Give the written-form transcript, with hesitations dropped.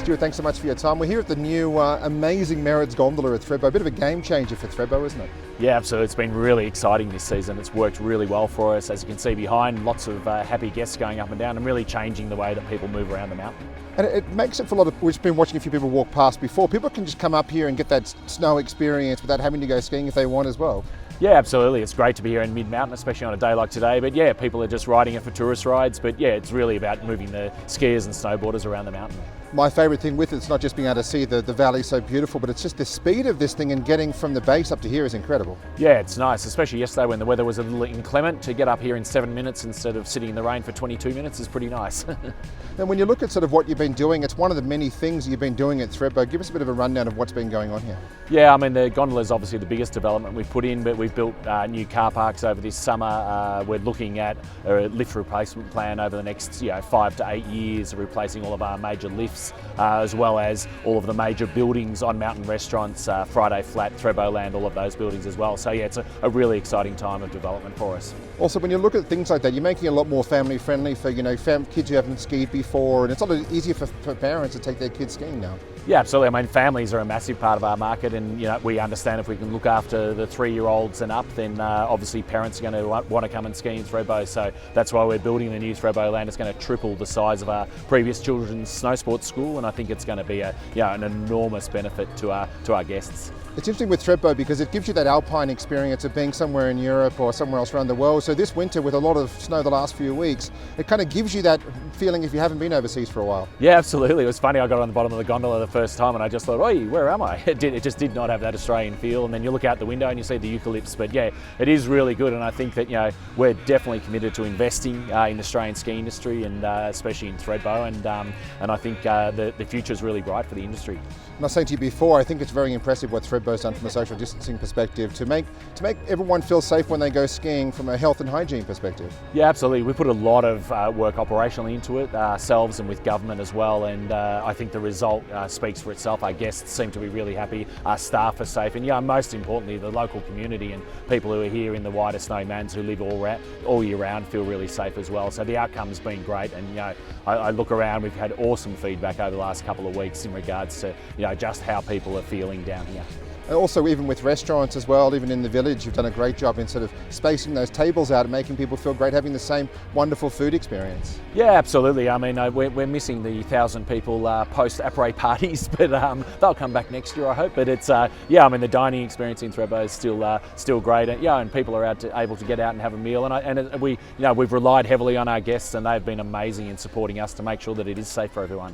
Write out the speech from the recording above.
Stuart, thanks so much for your time. We're here at the new amazing Merritts Gondola at Thredbo. A bit of a game changer for Thredbo, isn't it? Yeah, absolutely. It's been really exciting this season. It's worked really well for us. As you can see behind, lots of happy guests going up and down and really changing the way that people move around the mountain. And it makes it for a lot of, we've been watching a few people walk past before. People can just come up here and get that snow experience without having to go skiing if they want as well. Yeah, absolutely. It's great to be here in mid-mountain, especially on a day like today. But yeah, people are just riding it for tourist rides. But yeah, it's really about moving the skiers and snowboarders around the mountain. My favourite thing with it's not just being able to see the valley so beautiful, but it's just the speed of this thing and getting from the base up to here is incredible. Yeah, it's nice, especially yesterday when the weather was a little inclement. To get up here in 7 minutes instead of sitting in the rain for 22 minutes is pretty nice. And when you look at sort of what you've been doing, it's one of the many things you've been doing at Thredbo. Give us a bit of a rundown of what's been going on here. Yeah, I mean the gondola is obviously the biggest development we've put in, but we've built new car parks over this summer. We're looking at a lift replacement plan over the next 5 to 8 years, replacing all of our major lifts, as well as all of the major buildings on mountain restaurants, Friday Flat, Thredbo Land, all of those buildings as well. So yeah, it's a really exciting time of development for us. Also, when you look at things like that, you're making it a lot more family friendly for kids who haven't skied before, and it's a lot easier for parents to take their kids skiing now. Yeah, absolutely. I mean, families are a massive part of our market, and we understand if we can look after the 3-year-olds and up, then obviously parents are going to want to come and ski in Thredbo. So that's why we're building the new Thredbo Land. It's going to triple the size of our previous children's snow sports school, and I think it's going to be an enormous benefit to our guests. It's interesting with Thredbo because it gives you that alpine experience of being somewhere in Europe or somewhere else around the world. So this winter, with a lot of snow the last few weeks, it kind of gives you that feeling if you haven't been overseas for a while. Yeah, absolutely. It was funny, I got on the bottom of the gondola the first time and I just thought, oi, where am I? It just did not have that Australian feel. And then you look out the window and you see the eucalypts. But yeah, it is really good. And I think that we're definitely committed to investing in the Australian ski industry, and especially in Thredbo. And I think the future is really bright for the industry. And I was saying to you before, I think it's very impressive what Thredbo's done from a social distancing perspective to make everyone feel safe when they go skiing from a health and hygiene perspective. Yeah, absolutely. We put a lot of work operationally into it, ourselves and with government as well, and I think the result speaks for itself. Our guests seem to be really happy, our staff are safe, and most importantly, the local community and people who are here in the wider Snowmans who live all year round feel really safe as well. So the outcome's been great, and I look around, we've had awesome feedback over the last couple of weeks in regards to just how people are feeling down here. And also, even with restaurants as well, even in the village, you've done a great job in sort of spacing those tables out and making people feel great, having the same wonderful food experience. Yeah, absolutely. I mean, we're missing the 1,000 people post-après parties, but they'll come back next year, I hope. But it's, I mean, the dining experience in Thredbo is still great, and people are able to get out and have a meal. And we've relied heavily on our guests, and they've been amazing in supporting us to make sure that it is safe for everyone.